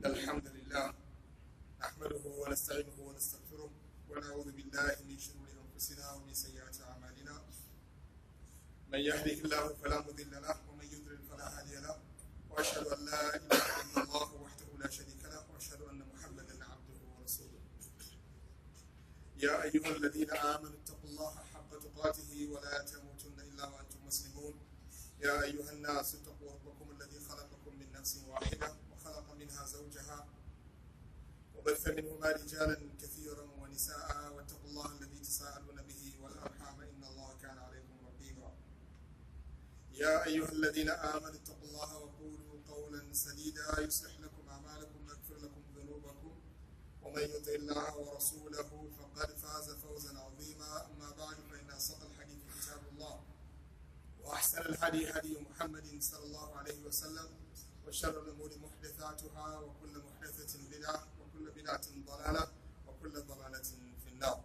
الحمد لله نحمده ونستعينه ونستغفره ونعوذ بالله من شرور أنفسنا ومن سيئات أعمالنا من يهده الله فلا مضل له ومن يضلل فلا هادي له وأشهد أن لا إله إلا الله وحده لا شريك له وأشهد أن محمدا عبده ورسوله يا أيها الذين آمنوا اتقوا الله حق تقاته ولا تموتن إلا وأنتم مسلمون يا أيها الناس اتقوا ربكم الذي خلقكم من نفس واحدة وخلق منها زوجها وبث منهما رجالا كثيرا ونساء واتقوا الله الذي تساءلون به والأرحام إن الله كان عليكم رقيبا يا أيها الذين آمنوا اتقوا الله وقولوا قولا سديدا يصلح لكم أعمالكم ويغفر لكم ذنوبكم ومن يطع الله ورسوله فقد فاز فوزا عظيما أما بعد فإن أصدق الحديث كتاب الله وأحسن الهدي هدي محمد صلى الله عليه وسلم وشر الأمور محدثاتها وكل محدثة بدعة وكل بدعة ضلالة وكل ضلالة في النار.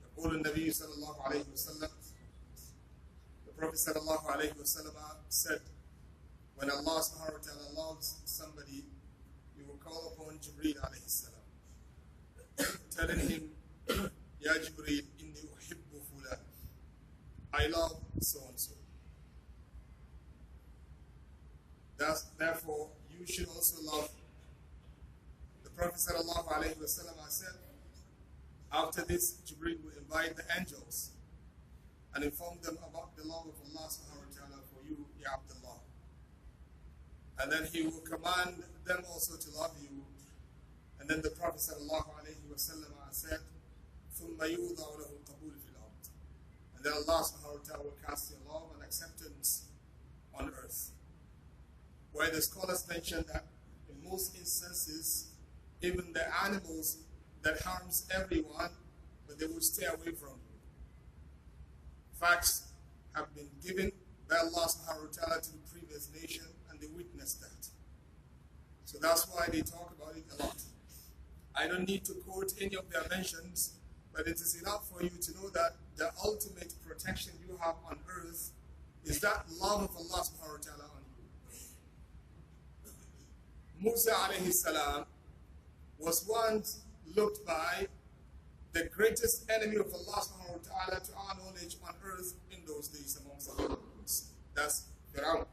يقول النبي صلى الله عليه وسلم, the Prophet صلى الله عليه وسلم said, when Allah subhanahu wa ta'ala loves somebody, you will call upon Jibreel alayhi salam, telling him, Ya Jibreel, inni uhibbu fulan, I love so and so. Therefore, you should also love. The Prophet sallallahu alayhi wa sallam said, after this, Jibreel will invite the angels and inform them about the love of Allah subhanahu wa ta'ala for you, Ya Abdullah. And then he will command them also to love you. And then the Prophet sallallahu alayhi wa sallam said, ثُمَّ يُوضَعُ لَهُ الْقَبُولُ فِي الْأَرْضِ. And then Allah subhanahu wa ta'ala will cast your love and acceptance on earth. Where the scholars mention that in most instances, even the animals that harms everyone, but they will stay away from you. Facts have been given by Allah subhanahu wa ta'ala to the previous nation, and they witnessed that. So that's why they talk about it a lot. I don't need to quote any of their mentions, but it is enough for you to know that the ultimate protection you have on earth is that love of Allah subhanahu wa ta'ala on you. Musa alayhi salam was once looked by the greatest enemy of Allah subhanahu wa ta'ala to our knowledge on earth in those days amongst the humans. That's Fir'aun.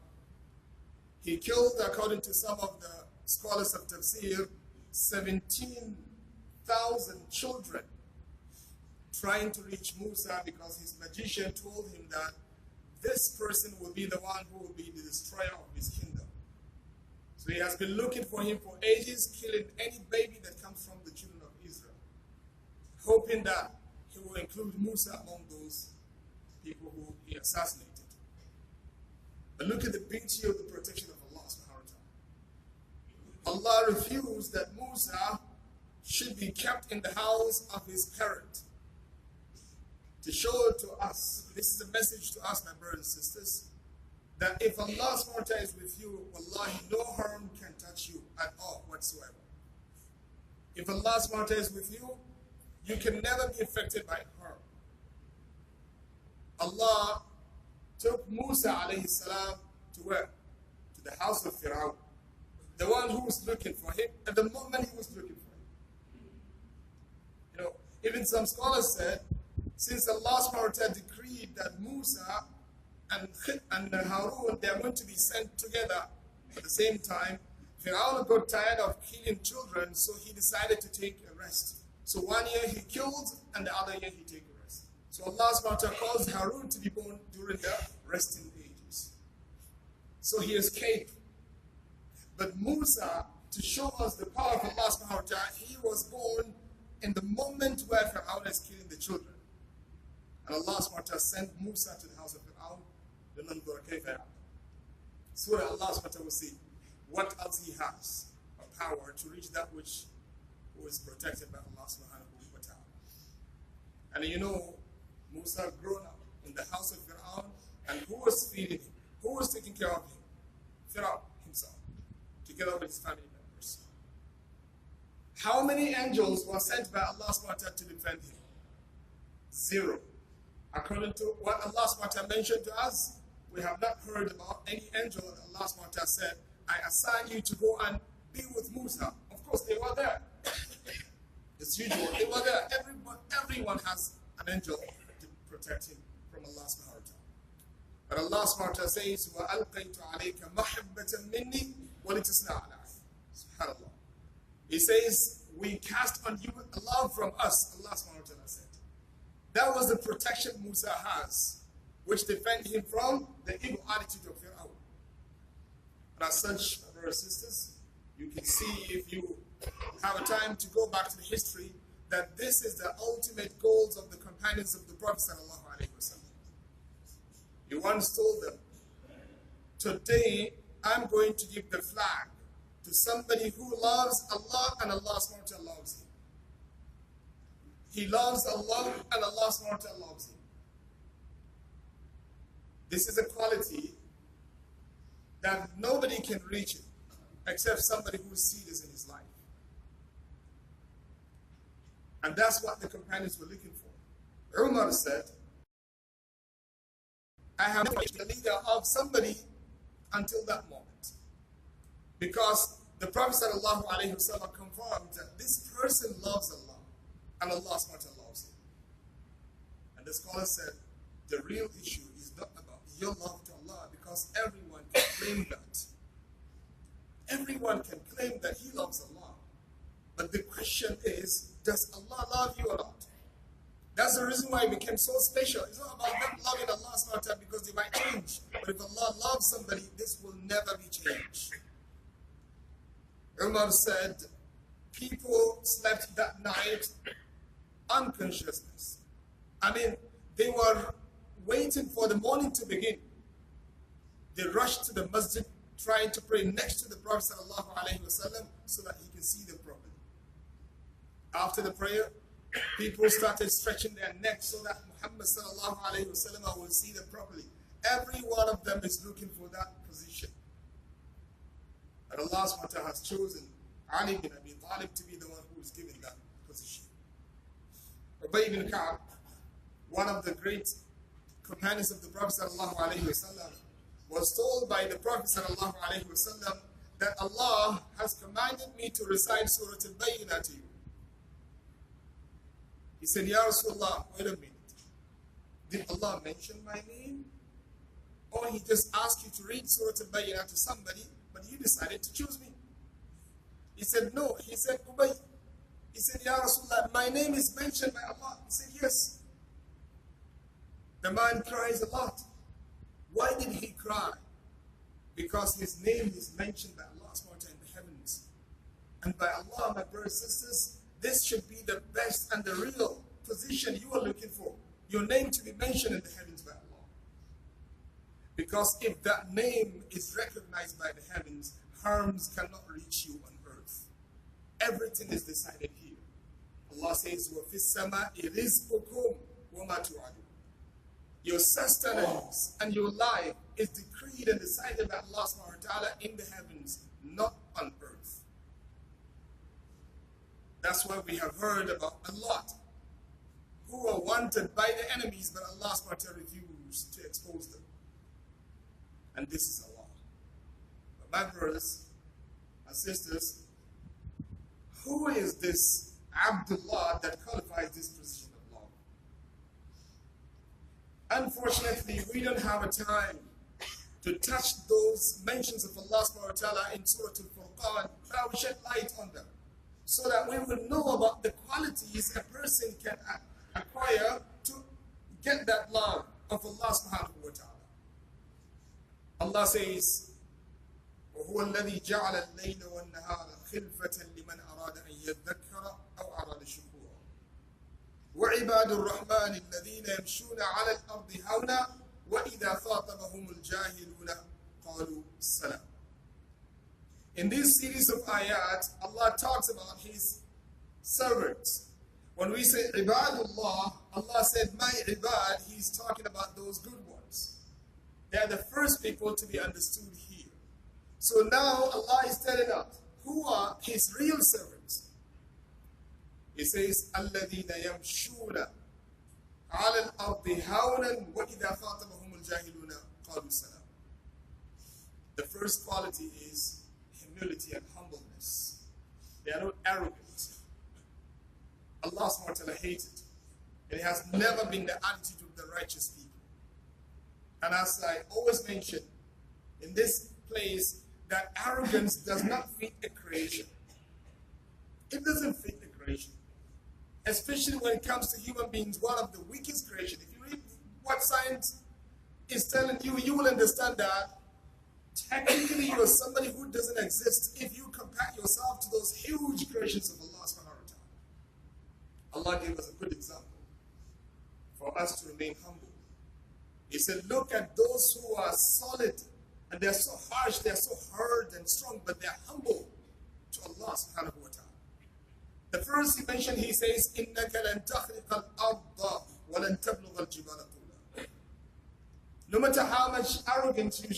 He killed, according to some of the scholars of tafsir, 17,000 children trying to reach Musa because his magician told him that this person will be the one who will be the destroyer of his kingdom. So he has been looking for him for ages, killing any baby that comes from the children of Israel, hoping that he will include Musa among those people who he assassinated. But look at the beauty of the protection of Allah subhanahu wa ta'ala. Allah refused that Musa should be kept in the house of his parent. To show to us, this is a message to us, my brothers and sisters, that if Allah subhanahu wa ta'ala is with you, wallahi, no harm can touch you at all whatsoever. If Allah subhanahu wa ta'ala is with you, you can never be affected by harm. Allah took Musa alayhi salam to where? To the house of Fir'aun, the one who was looking for him at the moment he was looking for him. You know, even some scholars said, since Allah subhanahu wa ta'ala decreed that Musa and Harun, they are going to be sent together at the same time, Fir'aun got tired of killing children, so he decided to take a rest. So 1 year he killed, and the other year he took a rest. So Allah subhanahu wa ta'ala caused Harun to be born during the resting ages. So he escaped. But Musa, to show us the power of Allah subhanahu wa ta'ala, he was born in the moment where Fir'aun is killing the children. And Allah subhanahu wa ta'ala sent Musa to the house of Fir'aun. So that Allah subhanahu wa ta'ala will see what else he has of power to reach that which was protected by Allah subhanahu wa ta'ala. And you know, Musa grown up in the house of Fir'aun, and who was feeding him? Who was taking care of him? Fir'aun himself, together with his family members. How many angels were sent by Allah subhanahu wa ta'ala to defend him? 0. According to what Allah subhanahu wa ta'ala mentioned to us, we have not heard about any angel that Allah subhanahu wa ta'ala said, I assign you to go and be with Musa. Of course, they were there. As usual, they were there. Everyone has an angel to protect him from Allah subhanahu wa ta'ala. But Allah subhanahu wa ta'ala says, وَأَلْقَيْتُ عَلَيْكَ مَحَبَّةً مِنِّي وَلِتُسْنَعَ عَلَيْهِ. SubhanAllah. He says, we cast on you love from us, Allah subhanahu wa ta'ala said. That was the protection Musa has, which defended him from the evil attitude of Fir'aun. And as such, brothers and sisters, you can see, if you have a time to go back to the history, that this is the ultimate goals of the companions of the Prophet sallallahu alaihi wasallam. He once told them, today I'm going to give the flag to somebody who loves Allah and Allah subhanahu wa ta'ala loves him. He loves Allah and Allah subhanahu wa ta'ala loves him. This is a quality that nobody can reach it except somebody who is serious in his life. And that's what the companions were looking for. Umar said, I have not been the leader of somebody until that moment. Because the Prophet ﷺ confirmed that this person loves Allah and Allah subhanahu wa ta'ala loves him. And the scholar said, the real issue is not about your love to Allah, because everyone can claim that. Everyone can claim that he loves Allah. But the question is, does Allah love you or not? That's the reason why it became so special. It's not about them loving Allah subhanahu wa ta'ala because they might change. But if Allah loves somebody, this will never be changed. Umar said, people slept that night unconsciousness. I mean, they were waiting for the morning to begin. They rushed to the Masjid, trying to pray next to the Prophet ﷺ so that he can see them properly. After the prayer, people started stretching their necks so that Muhammad ﷺ will see them properly. Every one of them is looking for that position. And Allah subhanahu wa ta'ala has chosen Ali bin Abi Talib to be the one who is given that position. Ubay ibn Ka'b, one of the great companions of the Prophet ﷺ, was told by the Prophet ﷺ that Allah has commanded me to recite Surah Al-Bayyinah to you. He said, Ya Rasulullah, wait a minute. Did Allah mention my name? Or he just asked you to read Surah Al-Bayyinah to somebody, but you decided to choose me? He said, no. He said, Ubay. He said, Ya Rasulullah, my name is mentioned by Allah. He said, yes. The man cries a lot. Why did he cry? Because his name is mentioned by Allah in the heavens. And by Allah, my brothers and sisters, this should be the best and the real position you are looking for. Your name to be mentioned in the heavens by Allah. Because if that name is recognized by the heavens, harms cannot reach you on earth. Everything is decided here. Allah says, وَفِي السَّمَاءِ رِزْقُكُمْ وَمَا تُوعَدُونَ. Your sustenance and your life is decreed and decided by Allah subhanahu wa ta'ala in the heavens, not on earth. That's why we have heard about a lot who are wanted by the enemies, but Allah subhanahu wa ta'ala refused to expose them. And this is Allah. But my brothers and sisters, who is this Abdullah that qualifies this position of love? Unfortunately, we don't have a time to touch those mentions of Allah subhanahu wa ta'ala in Surah Al-Furqan. I will shed light on them, so that we will know about the qualities a person can acquire to get that love of Allah subhanahu wa ta'ala. Allah says, وَهُوَ الَّذِي جَعَلَ اللَّيْلَ وَالنَّهَارَ خِلْفَةً لِمَنْ أَرَادَ أَنْ يَذَّكَّرَ أَوْ أَرَادَ شُكُورًا وَعِبَادُ الرَّحْمَنِ الَّذِينَ يَمْشُونَ عَلَى الْأَرْضِ هَوْنًا وَإِذَا خَاطَبَهُمُ الْجَاهِلُونَ قَالُوا السَّلَامَ. In this series of ayat, Allah talks about His servants. When we say ibadullah, Allah said, my ibad, He's talking about those good ones. They are the first people to be understood here. So now Allah is telling us who are His real servants. He says, الَّذِينَ يَمْشُونَ عَلَى الْأَرْضِ هَوْنًا وَإِذَا خَاطَبَهُمُ الْجَاهِلُونَ قَالُوا السَّلَامَ. The first quality is humility and humbleness. They are not arrogant. Allah subhanahu wa ta'ala hates it. And it has never been the attitude of the righteous people. And as I always mention in this place, that arrogance does not fit a creation. It doesn't fit the creation. Especially when it comes to human beings, one of the weakest creation. If you read what science is telling you, you will understand that technically you are somebody who doesn't exist if you compare yourself to those huge creations of Allah subhanahu wa ta'ala. Allah gave us a good example for us to remain humble. He said, look at those who are solid and they're so harsh, they're so hard and strong, but they're humble to Allah subhanahu wa ta'ala. The first he mentioned, he says, إِنَّكَ لَن تَخْرِقَ الْأَرْضَ وَلَن تَبْلُغَ الْجِبَالَ طُولًا. No matter how much arrogance you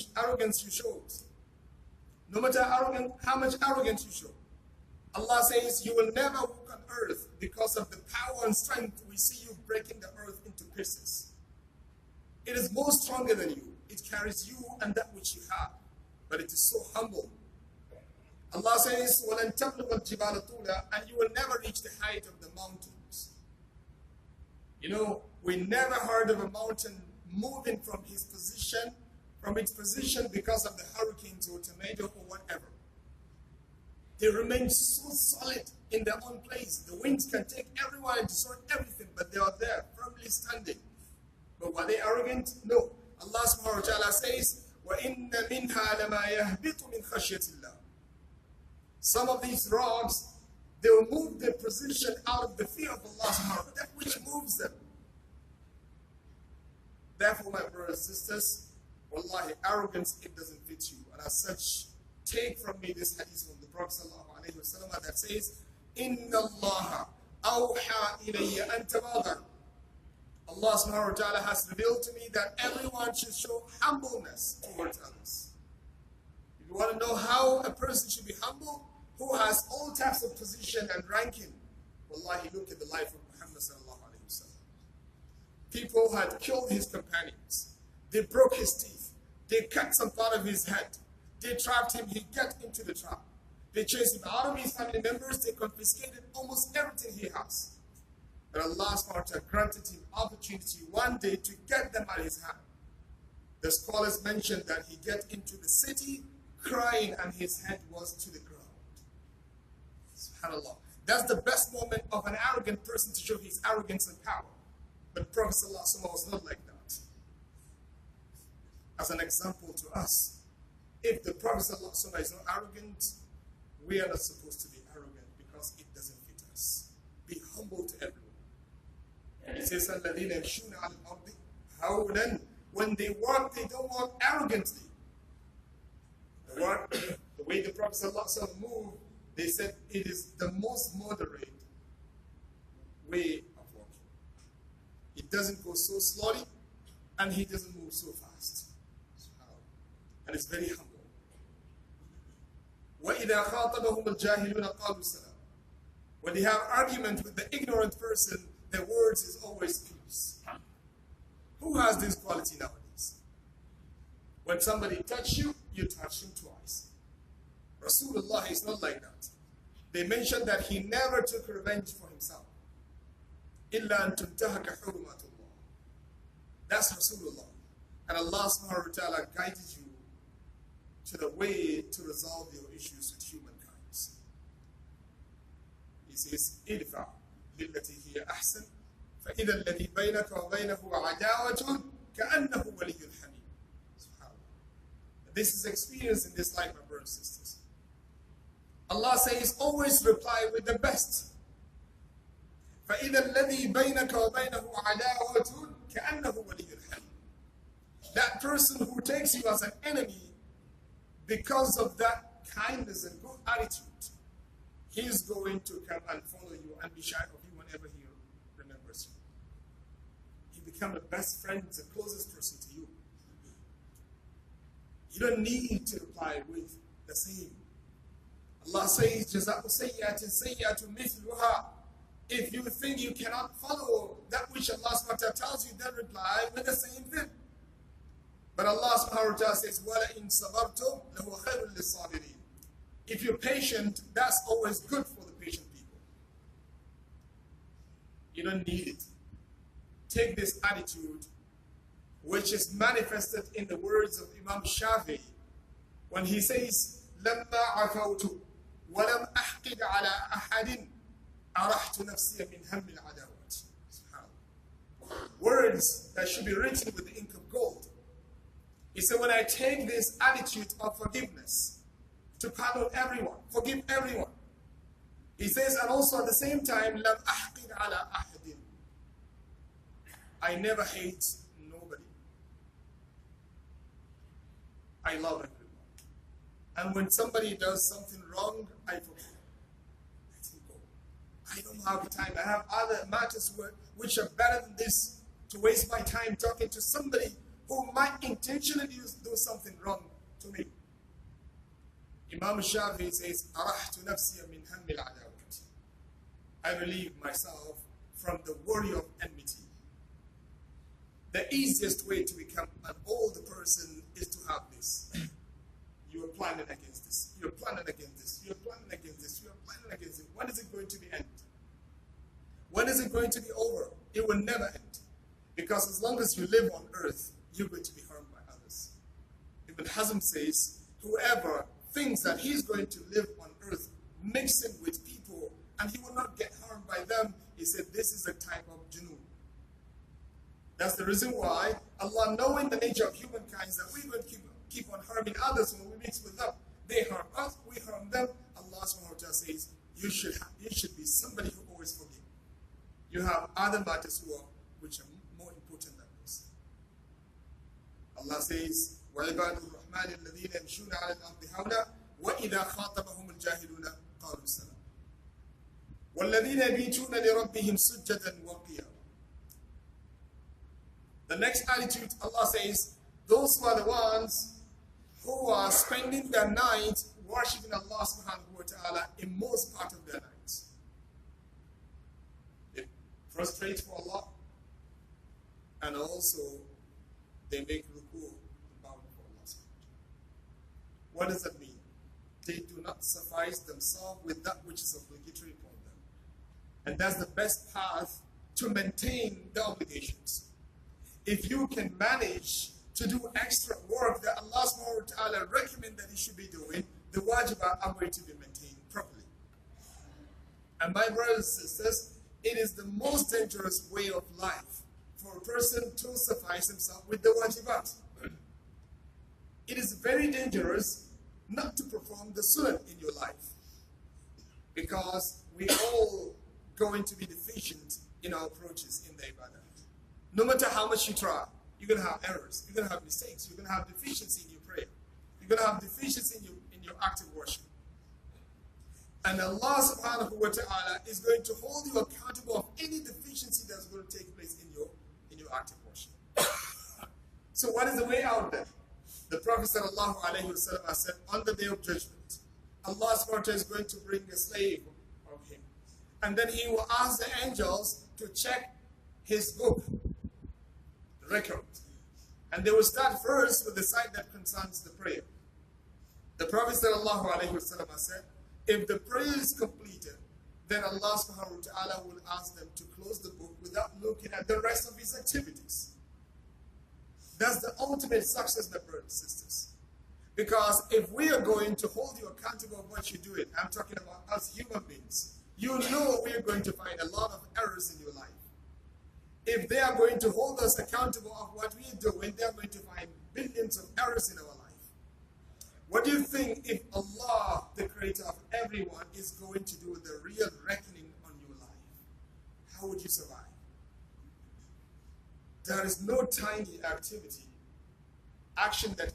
show, no matter how much arrogance you show, Allah says, you will never walk on earth because of the power and strength we see you breaking the earth into pieces. It is more stronger than you. It carries you and that which you have. But it is so humble. Allah says, وَلَن تَبْلُغَ الْجِبَالَ طُولًا, and you will never reach the height of the mountains. You know, we never heard of a mountain moving from its position because of the hurricanes or tornado or whatever. They remain so solid in their own place. The winds can take everyone and destroy everything, but they are there, firmly standing. But were they arrogant? No. Allah subhanahu wa ta'ala says, وَإِنَّ مِنْهَا لَمَا يَهْبِطُ مِنْ خَشْيَةِ اللَّهِ. Some of these rocks, they will move their position out of the fear of Allah subhanahu wa ta'ala, that which moves them. Therefore, my brothers and sisters, wallahi, arrogance, it doesn't fit you. And as such, take from me this hadith from the Prophet sallallahu alayhi wa sallam that says, إِنَّ اللَّهَ أَوْحَى إِلَيَّ أَن تَوَاضَعُوا. Allah subhanahu wa ta'ala has revealed to me that everyone should show humbleness towards others. If you want to know how a person should be humble, who has all types of position and ranking, wallahi, look at the life of Muhammad sallallahu alayhi wa sallam. People had killed his companions. They broke his teeth. They cut some part of his head. They trapped him. He got into the trap. They chased him out of his family members. They confiscated almost everything he has. But Allah subhanahu wa ta'ala granted him opportunity one day to get them out of his hand. The scholars mentioned that he got into the city crying and his head was to the ground. SubhanAllah. That's the best moment of an arrogant person to show his arrogance and power. But Prophet ﷺ was not like that. As an example to us, if the Prophet ﷺ is not arrogant, we are not supposed to be arrogant because it doesn't fit us. Be humble to everyone. It says, الَّذِينَ يَمْشُونَ عَلَى الْأَرْضِ هَوْنًا. When they walk, they don't walk arrogantly. The way the Prophet ﷺ moved, they said it is the most moderate way of walking. It doesn't go so slowly, and he doesn't move so fast. And it's very humble. وَإِذَا خَاطَبَهُمُ الْجَاهِلُونَ قَالُوا سَلَامًا. When they have argument with the ignorant person, their words is always peace. Who has this quality nowadays? When somebody touches you, you touch him twice. Rasulullah is not like that. They mentioned that he never took revenge for himself. إِلَّا أَن تُنْتَهَكَ حُرُمَةُ اللَّهِ. That's Rasulullah. And Allah subhanahu wa ta'ala guided you to the way to resolve your issues with humankind. He says, إِدْفَعْ بِالَّتِي هِيَ أَحْسَنُ فَإِذَا الَّذِي بَيْنَكَ وَبَيْنَهُ عَدَاوَةٌ كَأَنَّهُ وَلِيٌّ حَمِيمٌ. SubhanAllah. This is experience in this life, my brothers and sisters. Allah says, always reply with the best. فَإِذَا الَّذِي بَيْنَكَ وَبَيْنَهُ عَدَاوَةٌ كَأَنَّهُ وَلِيٌّ حَمِيمٌ. That person who takes you as an enemy, because of that kindness and good attitude, he is going to come and follow you and be shy of you whenever he remembers you. He becomes the best friend, the closest person to you. You don't need to reply with the same. Allah says, جَزَاءُ سَيِّئَةٍ سَيِّئَةٌ مِثْلُهَا. If you think you cannot follow that which Allah subhanahu wa ta'ala tells you, then reply with the same thing. But Allah subhanahu wa ta'ala says, وَلَئِن صَبَرْتُمْ لَهُوَ خَيْرٌ لِلصَّابِرِينَ. If you're patient, that's always good for the patient people. You don't need it. Take this attitude, which is manifested in the words of Imam Shafi'i when he says, لما عفوت ولم أحقد على أحد أرحت نفسي من هم العداوات. Words that should be written with the ink of gold. He said, when I take this attitude of forgiveness, to pardon everyone, forgive everyone. He says, and also at the same time, لم أحقد على أحد. I never hate nobody. I love everyone. And when somebody does something wrong, I forgive. Let him go. I don't have time. I have other matters which are better than this, to waste my time talking to somebody who might intentionally do something wrong to me. Imam Shafi'i says, أَرَحْتُ نَفْسِيَ مِنْ هَمِّ الْعَدَاوَةِ. I relieve myself from the worry of enmity. The easiest way to become an older person is to have this. You are planning against this. You are planning against this. You are planning against this. You are planning against it. When is it going to be end? When is it going to be over? It will never end. Because as long as you live on earth, you're going to be harmed by others. Ibn Hazm says, whoever thinks that he's going to live on earth mixing with people and he will not get harmed by them, he said this is a type of junoon. That's the reason why Allah, knowing the nature of humankind, that we're going to keep on harming others when we mix with them. They harm us, we harm them. Allah subhanahu wa ta'ala says, you should be somebody who always forgive. You have other matters which are more important than this. Allah says, وَعِبَادُ الرَّحْمَنِ الَّذِينَ يَمْشُونَ عَلَى الْأَرْضِ هَوْنًا وَإِذَا خَاطَبَهُمُ الْجَاهِلُونَ قَالُوا سَلَامًا وَالَّذِينَ يَبِيتُونَ لِرَبِّهِمْ سُجَّدًا وَقِيَامًا. The next attitude, Allah says, those who are the ones who are spending their night worshiping Allah subhanahu wa ta'ala in most part of their nights. They prostrate for Allah, and also they make ruku and bow for Allah subhanahu wa ta'ala. What does that mean? They do not suffice themselves with that which is obligatory upon them. And that's the best path to maintain the obligations. If you can manage to do extra work that Allah subhanahu wa ta'ala recommend that you should be doing, the wajibat are going to be maintained properly. And my brothers and sisters, it is the most dangerous way of life for a person to suffice himself with the wajibat. It is very dangerous not to perform the sunnah in your life, because we all going to be deficient in our approaches in the ibadah. No matter how much you try, you're going to have errors, you're going to have mistakes, you're going to have deficiency in your prayer, you're going to have deficiency in your active worship. And Allah subhanahu wa ta'ala is going to hold you accountable of any deficiency that's going to take place in your active worship. So what is the way out there? The Prophet sallallahu alayhi wa sallam said, on the day of judgment, Allah subhanahu wa ta'ala is going to bring a slave of him. And then he will ask the angels to check his book, record. And they will start first with the side that concerns the prayer. The Prophet sallallahu alayhi wa sallam said, if the prayer is completed, then Allah subhanahu wa ta'ala will ask them to close the book without looking at the rest of his activities. That's the ultimate success, my brothers and sisters. Because if we are going to hold you accountable of what you're doing, I'm talking about us human beings, you know we are going to find a lot of errors in your life. If they are going to hold us accountable of what we are doing, they are going to find billions of errors in our life. What do you think if Allah, the creator of everyone, is going to do the real reckoning on your life? How would you survive? There is no tiny activity, action that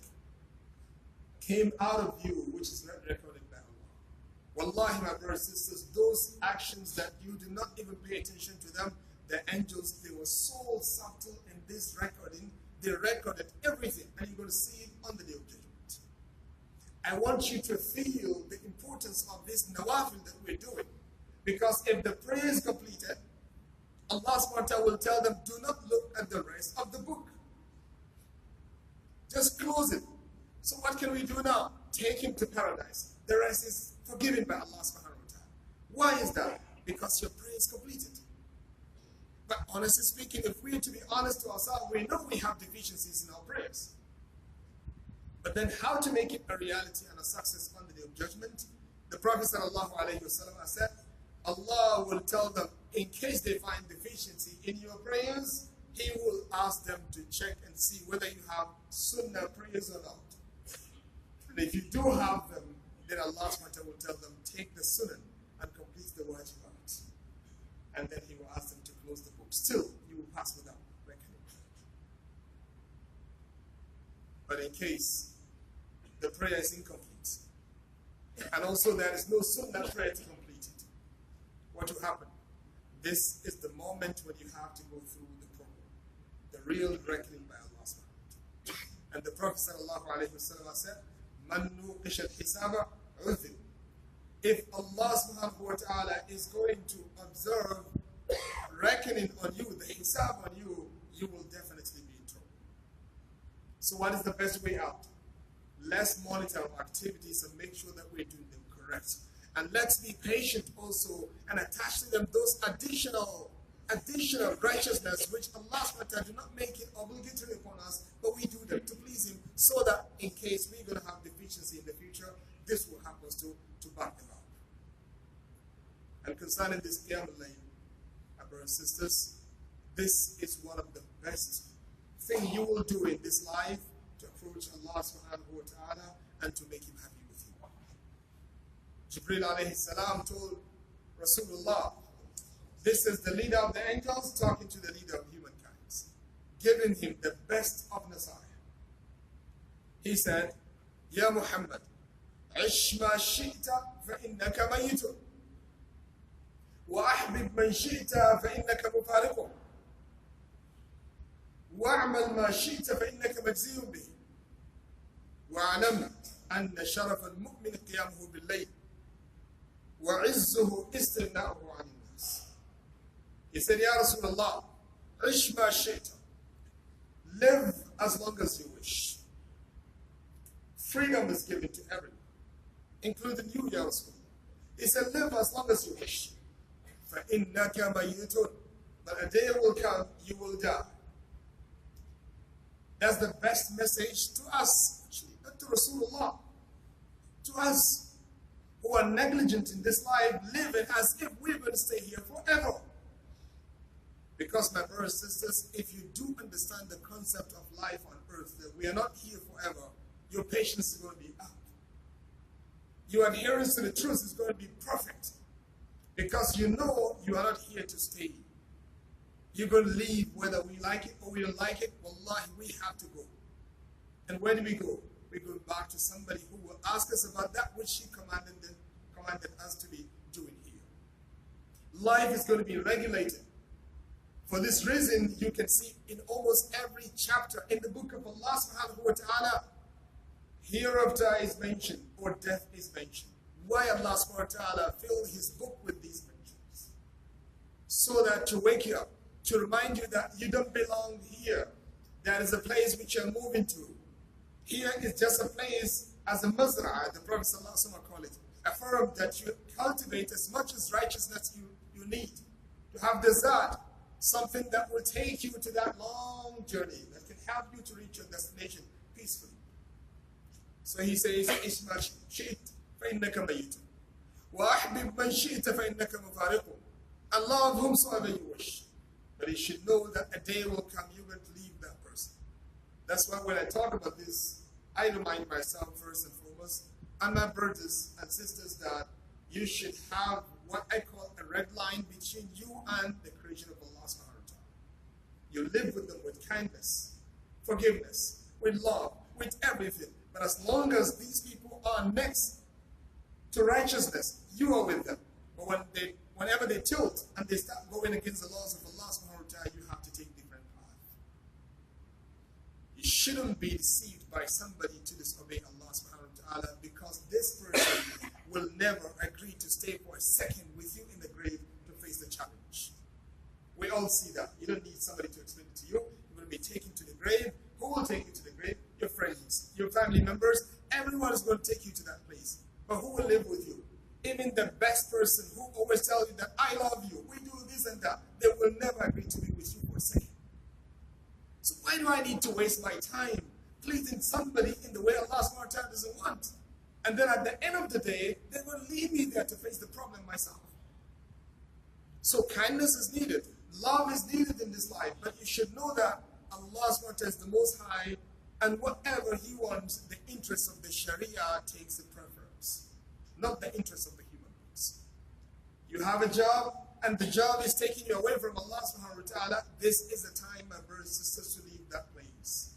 came out of you which is not recorded by Allah. Wallahi, my brothers and sisters, those actions that you do not even pay attention to them, the angels, they were so subtle in this recording, they recorded everything, and you're going to see it on the day of judgment. I want you to feel the importance of this nawafil that we're doing, because if the prayer is completed, Allah subhanahu wa ta'ala will tell them, do not look at the rest of the book. Just close it. So what can we do now? Take him to paradise. The rest is forgiven by Allah subhanahu wa ta'ala. Why is that? Because your prayer is completed. But honestly speaking, if we are to be honest to ourselves, we know we have deficiencies in our prayers. But then how to make it a reality and a success on the day of judgment? The Prophet ﷺ said, Allah will tell them, in case they find deficiency in your prayers, He will ask them to check and see whether you have sunnah prayers or not. And if you do have them, then Allah SWT will tell them, take the sunnah and complete the wajibat. And then He will ask them to close the book. Still, you will pass without reckoning. But in case the prayer is incomplete, and also there is no sunnah prayer to complete it, what will happen? This is the moment when you have to go through the problem, the real reckoning by Allah subhanahu wa ta'ala. And the Prophet ﷺ said, Man nuqish al-hisaba udhib. If Allah subhanahu wa ta'ala is going to observe reckoning on you, the hisab on you, you will definitely be in trouble. So what is the best way out? Let's monitor our activities and make sure that we're doing them correct. And let's be patient also and attach to them those additional righteousness which Allah SWT do not make it obligatory upon us, but we do them to please Him, so that in case we're going to have deficiency in the future, this will help us to back them up. And concerning this Qiyamul Layl, my brothers and sisters, this is one of the best things you will do in this life to approach Allah subhanahu wa ta'ala and to make Him happy with you. Jibreel alayhi salam told Rasulullah, this is the leader of the angels talking to the leader of humankind, giving him the best of Nasa'ih. He said, Ya Muhammad, عِشْ مَا شِئْتَ فَإِنَّكَ مَيِّتٌ وَأَحْبِبْ مَنْ شِئْتَ فَإِنَّكَ مُفَارِقٌ وَاعْمَلْ مَا شِئْتَ فَإِنَّكَ مَجْزِيٌ بِهِ وَاعْلَمْ أَنَّ شَرَفَ الْمُؤْمِنِ قِيَامُهُ بِاللَّيْلِ وَعِزُّهُ إِسْتِغْنَاؤُهُ عَنِ النَّاسِ. He said, Ya Rasulullah, عِشْ مَا شِئْتَ, live as long as you wish. Freedom is given to everyone, including you, Ya Rasulullah. He said, live as long as you wish. فَإِنَّكَ مَيِّتٌ, but a day will come, you will die. That's the best message to us, actually, not to Rasulullah. To us who are negligent in this life, living as if we're going to stay here forever. Because, my brothers and sisters, if you do understand the concept of life on earth, that we are not here forever, your patience is going to be up. Your adherence to the truth is going to be perfect. Because you know you are not here to stay. You're going to leave whether we like it or we don't like it. Wallahi, we have to go. And where do we go? We go back to somebody who will ask us about that which He commanded us to be doing here. Life is going to be regulated. For this reason, you can see in almost every chapter in the book of Allah subhanahu wa ta'ala, hereafter is mentioned or death is mentioned. Why Allah subhanahu wa ta'ala filled His book with these mentions? So that to wake you up, to remind you that you don't belong here. There is a place which you're moving to. Here is just a place as a mazra'ah, the Prophet ﷺ called it, a farm that you cultivate as much as righteousness you need. To have desire, something that will take you to that long journey, that can help you to reach your destination peacefully. So he says, إِشْ مَا شِئْتَ فَإِنَّكَ مَيِّتٌ وَأَحْبِبْ مَنْ شِئْتَ فَإِنَّكَ مُفَارِقٌ, and love whomsoever you wish. But you should know that a day will come, you're going to leave that person. That's why when I talk about this, I remind myself first and foremost, and my brothers and sisters, that you should have what I call a red line between you and the creation of Allah subhanahu wa ta'ala. You live with them with kindness, forgiveness, with love, with everything. But as long as these people are next to righteousness, you are with them. But whenever they tilt and they start going against the laws of Allah subhanahu wa ta'ala, you have to take different path. You shouldn't be deceived by somebody to disobey Allah subhanahu wa ta'ala, because this person will never agree to stay for a second with you in the grave to face the challenge. We all see that. You don't need somebody to explain it to you. You're going to be taken to the grave. Who will take you to the grave? Your friends, your family members. Everyone is going to take you to that place. But who will live with you? Even the best person who always tells you that I love you, we do this and that, they will never agree to be with you for a second. So why do I need to waste my time pleasing somebody in the way Allah subhanahu wa ta'ala doesn't want? And then at the end of the day, they will leave me there to face the problem myself. So kindness is needed. Love is needed in this life. But you should know that Allah subhanahu wa ta'ala is the Most High, and whatever He wants, the interest of the Sharia takes the preference, not the interest of the human beings. You have a job, and the job is taking you away from Allah subhanahu wa ta'ala. This is the time, my brothers and sisters, to leave that place.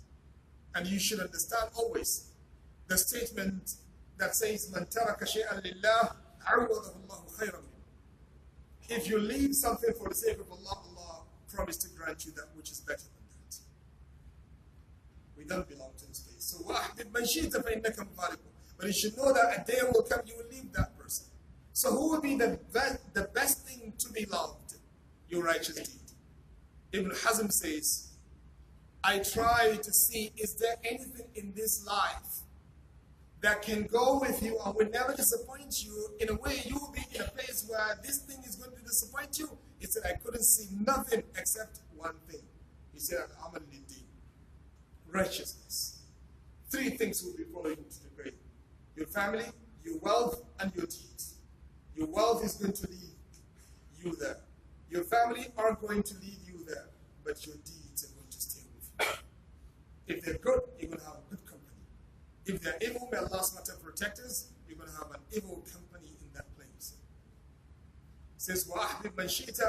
And you should understand always the statement that says, "Man taraka shay'an lillah, awadahu Allahu khayran." If you leave something for the sake of Allah, Allah promised to grant you that which is better than that. We don't belong to this place. So, وَأَحْبِبْ مَنْ شِئْتَ فَإِنَّكَ مُفَارِقُ. But you should know that a day will come, you will leave that person. So who will be the best thing to be loved? Your righteous deed. Ibn Hazm says, I try to see, is there anything in this life that can go with you and will never disappoint you? In a way, you will be in a place where this thing is going to disappoint you. He said, I couldn't see nothing except one thing. He said, Al-Amal Lid-Din, righteousness. 3 things will be following you to the grave. Your family, your wealth, and your deeds. Your wealth is going to lead you there. Your family are going to lead you there, but your deeds are going to stay with you. If they're good, you're going to have a good company. If they're evil, may Allah SWT protect us, you're going to have an evil company in that place. It says, وَأَحْبِبْ مَنْ شِئْتَ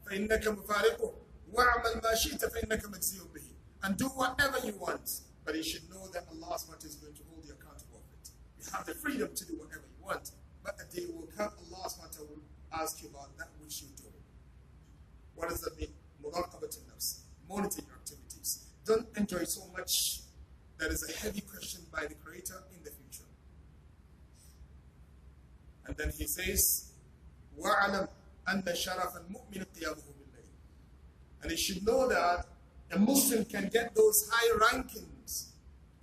فَإِنَّكَ مُفَارِقُهُ وَاعْمَلْ مَا شِئْتَ فَإِنَّكَ مَجْزِيٌّ بِهِ. And do whatever you want, but you should know that Allah SWT is going to hold you accountable for it. You have the freedom to do whatever you want, but a day will come, Allah SWT will ask you about that which you do. What does that mean? Muraqabat an-nafs. Monitor your activities. Don't enjoy so much. That is a heavy question by the Creator in the future. And then he says, وَعَلَمْ أَنَّ شَرَفَ الْمُؤْمِنِ قِيَامُهُ بِاللَّيْلِ. And you should know that a Muslim can get those high rankings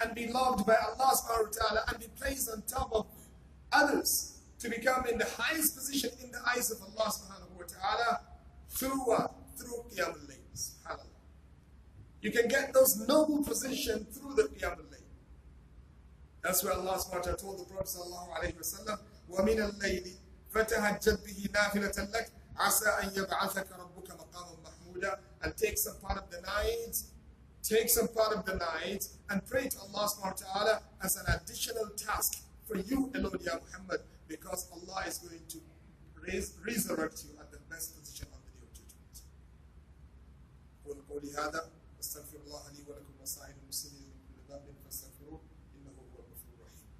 and be loved by Allah subhanahu wa ta'ala and be placed on top of others to become in the highest position in the eyes of Allah subhanahu wa ta'ala through what? Through Qiyam al-Layl. SubhanAllah. You can get those noble positions through the Qiyam al-Layl. That's where Allah subhanahu wa ta'ala told the Prophet sallallahu alayhi wa sallam, وَمِنَ اللَّيْلِ فَتَهَجَّدْ بِهِ نَافِلَةً لَكَ عَسَىٰ أَن يَبْعَثَكَ رَبُّكَ مَقَامًا مَحْمُودًا. And take some part of the night, and pray to Allah subhanahu wa ta'ala as an additional task for you alone, Ya Muhammad, because Allah is going to resurrect you at the best position on the day of judgment. قُلْ قَوْلِي هَذَا وَاسْتَغْفِرُ اللَّهَ لِي وَلَكُمْ وَسَائِرِ الْمُسْلِمِينَ مِنْ كُلِّ ذَنبٍ فَاسْتَغْفِرُوهُ إِنَّهُ هُوَ الْغَفُورُ الرَّحِيمُ.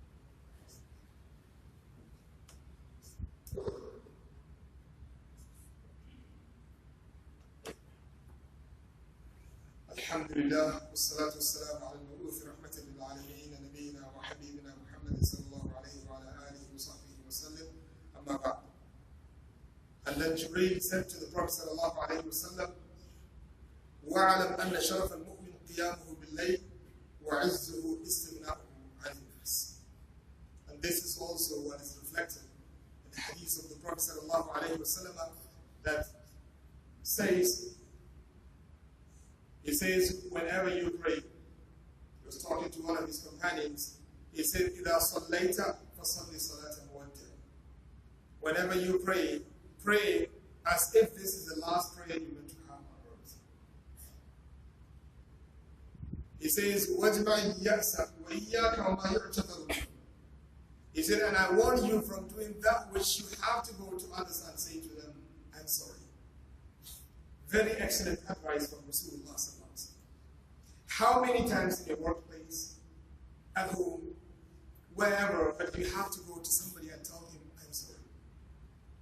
الحمد لله والصلاة والسلام على المبعوث رحمة للعالمين نبينا وحبيبنا محمد صلى الله عليه وعلى آله وصحبه وسلم. أما بعد. And then Jibreel said to the Prophet صلى الله عليه وسلم, وَاعْلَمْ أَنَّ شَرَفَ الْمُؤْمِنِ قِيَامُهُ بِاللَّيْلِ وَعِزُّهُ إِسْتِغْنَاؤُهُ عَنِ النَّاسِ. And this is also what is reflected in the hadith of the Prophet صلى الله عليه وسلم that says, he says, whenever you pray, he was talking to one of his companions, he said, إِذَا صَلَّيْتَ فَصَلِّ صَلَاةً مُوَدِّعٍ. Whenever you pray, pray as if this is the last prayer you're going to have on earth. He says, وَجْبَعِ يَأْسَ وَإِيَّاكَ وَمَا يُعْتَذَرُ. He said, and I warn you from doing that which you have to go to others and say to them, I'm sorry. Very excellent advice from Rasulullah sallallahu alaihi wasallam. How many times in your workplace, at home, wherever, but you have to go to somebody and tell him, I'm sorry.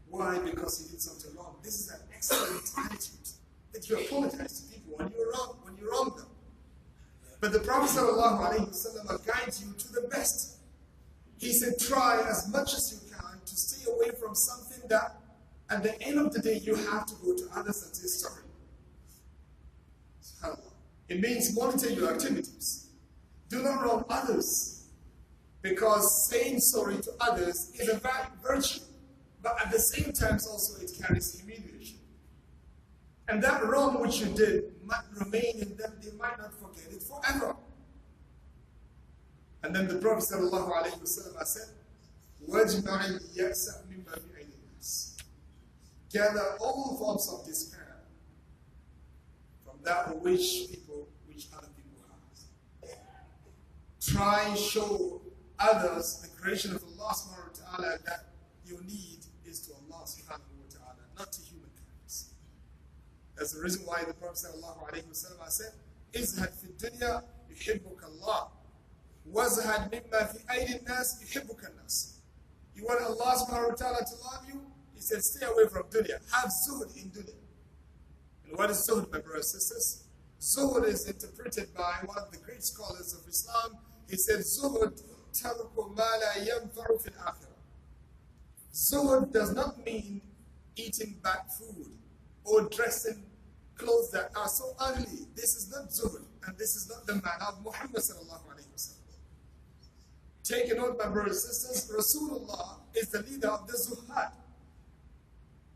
Why? Because he did something wrong. This is an excellent attitude, that you apologize to people when you wrong them. But the Prophet sallallahu alaihi wasallam guides you to the best. He said, try as much as you can to stay away from something that at the end of the day, you have to go to others and say sorry. SubhanAllah. It means monitor your activities. Do not wrong others. Because saying sorry to others is a virtue, but at the same time also it carries humiliation. And that wrong which you did might remain in them, they might not forget it forever. And then the Prophet ﷺ said, وَاجْمَعِ الْيَأْسَ مِمَّا فِي أَيْدِي النَّاسِ. Gather all forms of despair from that which other people have. Try show others the creation of Allah subhanahu wa ta'ala that your need is to Allah subhanahu wa ta'ala, not to humankind. That's the reason why the Prophet sallallahu alayhi wa sallam said, إِزْهَدْ فِي الدُّنْيَا يُحِبُّكَ اللَّهُ وَازْهَدْ مِمَّا فِي أَيْدِي النَّاسِ يُحِبُّكَ النَّاسِ. You want Allah subhanahu wa ta'ala to love you? He said, stay away from dunya. Have zuhud in dunya. And what is zuhud, my brothers and sisters? Zuhud is interpreted by one of the great scholars of Islam. He said, zuhud تَرْكُ مَا لَا يَنْفَعُ فِي الْآخِرَةِ. Zuhud does not mean eating bad food or dressing clothes that are so ugly. This is not zuhud, and this is not the manner of Muhammad sallallahu alayhi wa sallam. Take a note, my brothers and sisters, Rasulullah is the leader of the zuhad.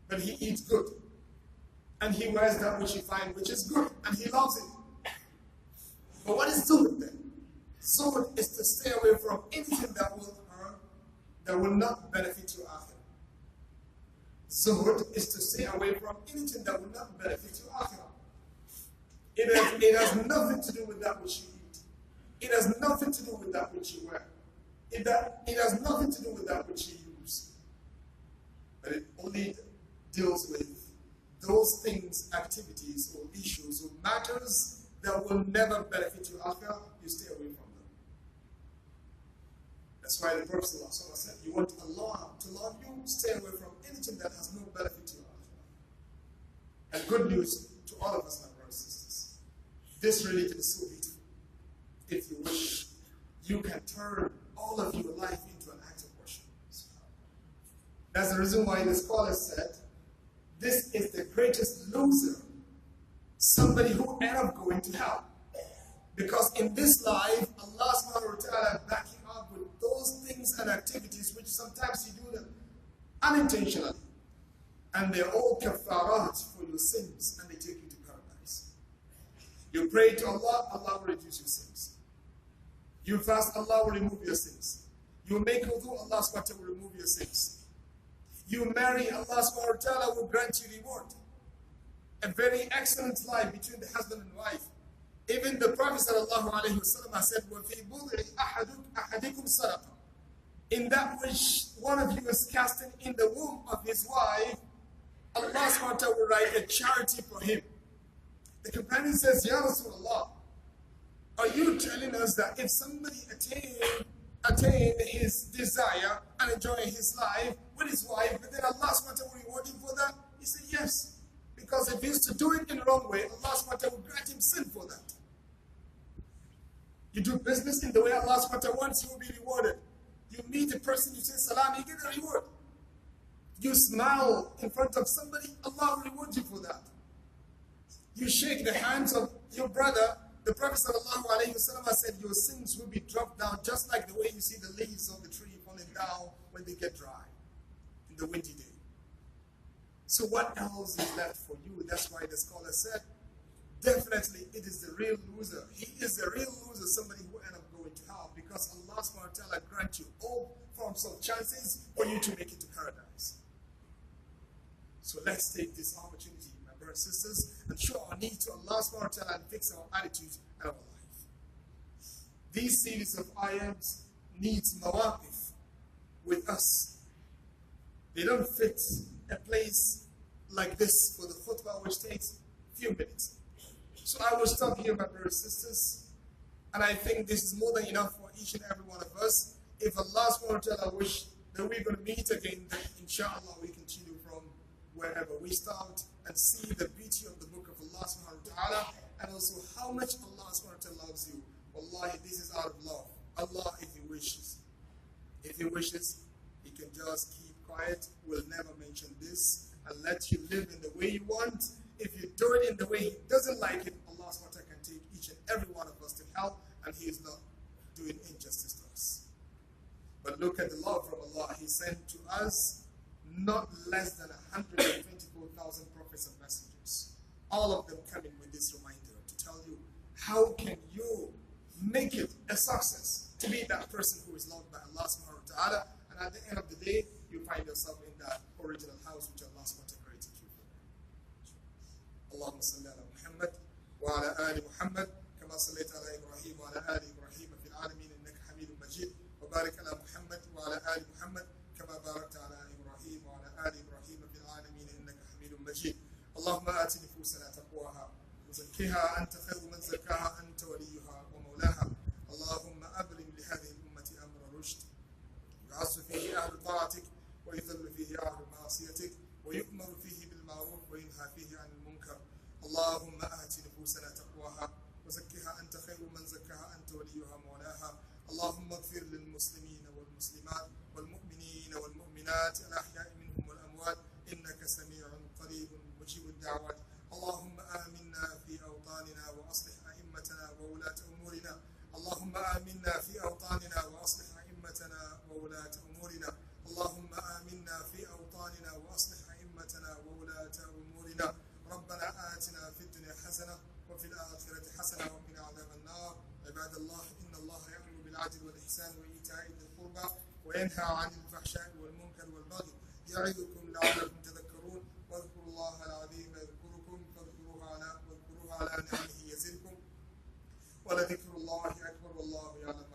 But he eats good. And he wears that which he finds which is good. And he loves it. But what is zuhud then? Zuhud is to stay away from anything that will harm, that will not benefit your akhirah. Zuhud is to stay away from anything that will not benefit your akhirah. It has nothing to do with that which you eat. It has nothing to do with that which you wear. It has nothing to do with that which you use. But it only deals with those things, activities, or issues, or matters that will never benefit your akhirah. You stay away from them. That's why the Prophet ﷺ said, you want Allah to love you, stay away from anything that has no benefit to your akhirah. And good news to all of us, my brothers and sisters. This religion is so beautiful. If you wish, you can turn all of your life into an act of worship. That's the reason why the scholars said, this is the greatest loser, somebody who ended up going to hell. Because in this life, Allah subhanahu wa ta'ala back you up with those things and activities which sometimes you do them unintentionally. And they're all kafarat for your sins, and they take you to paradise. You pray to Allah, Allah will reduce your sins. You fast, Allah will remove your sins. You make wudu, Allah subhanahu wa ta'ala will remove your sins. You marry, Allah subhanahu wa ta'ala will grant you reward. A very excellent life between the husband and wife. Even the Prophet sallallahu alayhi wa sallam said, وَفِي بُضْعِ أَحَدِكُمْ صَدَقًا. In that which one of you is casting in the womb of his wife, Allah subhanahu wa ta'ala will write a charity for him. The companion says, Ya Rasulullah, are you telling us that if somebody attain his desire and enjoy his life with his wife, but then Allah subhanahu wa ta'ala will reward him for that? He said, yes. Because if he used to do it in the wrong way, Allah subhanahu wa ta'ala will grant him sin for that. You do business in the way Allah subhanahu wa ta'ala wants, you will be rewarded. You meet a person, you say salam, you get a reward. You smile in front of somebody, Allah will reward you for that. You shake the hands of your brother, the Prophet ﷺ said your sins will be dropped down just like the way you see the leaves of the tree falling down when they get dry in the windy day. So what else is left for you? That's why the scholar said, definitely it is the real loser. He is the real loser, somebody who ends up going to hell, because Allah subhanahu wa ta'ala grant you all forms of chances for you to make it to paradise. So let's take this opportunity, my brothers and sisters, and show our need to Allah subhanahu wa ta'ala and fix our attitude and our life. These series of ayats needs mawaqif with us. They don't fit a place like this for the khutbah, which takes a few minutes. So I will stop here, my brothers and sisters, and I think this is more than enough for each and every one of us. If Allah subhanahu wa ta'ala wish that we're going to meet again, then inshallah we continue from wherever we start and see the beauty of the book of Allah subhanahu wa ta'ala, and also how much Allah subhanahu wa ta'ala loves you. Wallahi, this is out of love. Allah, if He wishes. If He wishes, He can just keep quiet, will never mention this, and let you live in the way you want. If you do it in the way He doesn't like it, Allah subhanahu wa ta'ala can take each and every one of us to hell, and He is not doing injustice to us. But look at the love from Allah. He sent to us not less than 124,000 prophets and messengers. All of them coming with this reminder to tell you, how can you make it a success to be that person who is loved by Allah subhanahu wa ta'ala, and at the end of the day, you find yourself in that original house which Allah subhanahu wa ta'ala created you for. Allahumma salli ala Muhammad wa ala ali Muhammad kama sallaita ala Ibrahim wa ala ali Ibrahim fil alamin innaka Hamidum Majid wa barik ala Muhammad wa ala ali Muhammad kama barakta ala Ibrahim wa ala ali Ibrahim fil alamin innaka Hamidum Majid. Allahumma ati nufusana taqwaha وزكها أنت خير من زكاها أنت وليها ومولاها. اللهم أبرم لهذه الأمة أمر رشد يعز فيه أهل طاعتك ويذل فيه أهل معصيتك ويؤمر فيه بالمعروف وينهى فيه عن المنكر. اللهم آت نفوسنا تقواها وزكها أنت خير من زكاها أنت وليها مولاها. اللهم اغفر للمسلمين والمسلمات والمؤمنين والمؤمنات الأحياء منهم والأموات إنك سميع قريب مجيب الدعوات. اللهم آمنا في أوطاننا وأصلح أئمتنا وولاة أمورنا. اللهم آمنا في أوطاننا وأصلح أئمتنا وولاة أمورنا. اللهم آمنا في أوطاننا وأصلح أئمتنا وولاة أمورنا. ربنا آتنا في الدنيا حسنة وفي الآخرة حسنة وقنا عذاب النار. عباد الله، إن الله يأمر بالعدل والإحسان وإيتاء ذي القربى وينهى عن الفحشاء والمنكر والبغي يعظكم لعلكم تذكرون. واذكروا الله العظيم يذكركم واذكروه على نعمه يزدكم ولذكر الله أكبر والله يعلم